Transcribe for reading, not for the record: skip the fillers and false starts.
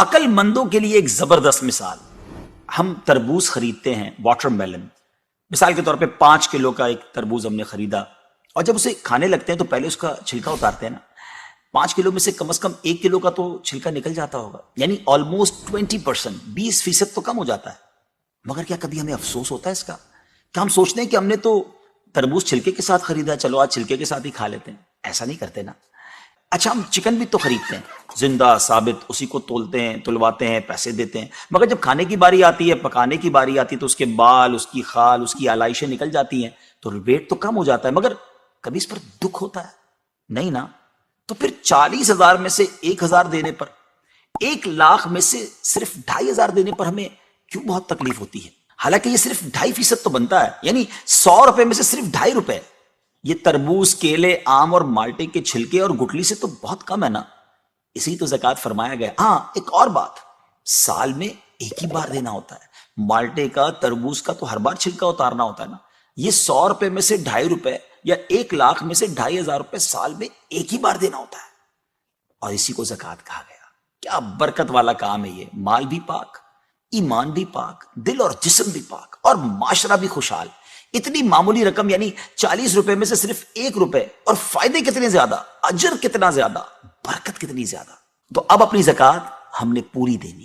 عقل مندوں کے لیے ایک زبردست مثال. ہم تربوز خریدتے ہیں، واٹر میلن. مثال کے طور پہ 5 کلو کا ایک تربوز ہم نے خریدا، اور جب اسے کھانے لگتے ہیں تو پہلے اس کا چھلکا اتارتے ہیں نا. 5 کلو میں سے کم از کم 1 کلو کا تو چھلکا نکل جاتا ہوگا، یعنی آلموسٹ 20%، 20% تو کم ہو جاتا ہے. مگر کیا کبھی ہمیں افسوس ہوتا ہے اس کا؟ کیا ہم سوچتے ہیں کہ ہم نے تو تربوز چھلکے کے ساتھ خریدا، چلو آج چھلکے کے ساتھ ہی کھا لیتے ہیں؟ ایسا نہیں کرتے نا. اچھا، ہم چکن بھی تو خریدتے ہیں، زندہ ثابت، اسی کو تولتے ہیں، تلواتے ہیں، پیسے دیتے ہیں، مگر جب کھانے کی باری آتی ہے، پکانے کی باری آتی ہے، تو اس کے بال، اس کی خال، اس کی آلائشیں نکل جاتی ہیں، تو ویٹ تو کم ہو جاتا ہے. مگر کبھی اس پر دکھ ہوتا ہے؟ نہیں نا. تو پھر 40,000 میں سے 1,000 دینے پر، 1,00,000 میں سے صرف 2,500 دینے پر ہمیں کیوں بہت تکلیف ہوتی ہے؟ حالانکہ یہ صرف 2.5% تو بنتا ہے، یعنی 100 روپے میں سے صرف 2.5 روپے. یہ تربوز، کیلے، آم اور مالٹے کے چھلکے اور گٹلی سے تو بہت کم ہے نا. اسی تو زکوٰۃ فرمایا گیا. ہاں، ایک اور بات، سال میں ایک ہی بار دینا ہوتا ہے. مالٹے کا، تربوز کا تو ہر بار چھلکا اتارنا ہوتا ہے نا. یہ 100 روپے میں سے 2.5 روپے یا 1,00,000 میں سے 2,500 روپے سال میں ایک ہی بار دینا ہوتا ہے، اور اسی کو زکوٰۃ کہا گیا. کیا برکت والا کام ہے یہ. مال بھی پاک، ایمان بھی پاک، دل اور جسم بھی پاک، اور معاشرہ بھی خوشحال. اتنی معمولی رقم، یعنی 40 روپے میں سے صرف 1 روپے، اور فائدے کتنے زیادہ، اجر کتنا زیادہ، برکت کتنی زیادہ. تو اب اپنی زکوٰۃ ہم نے پوری دینی.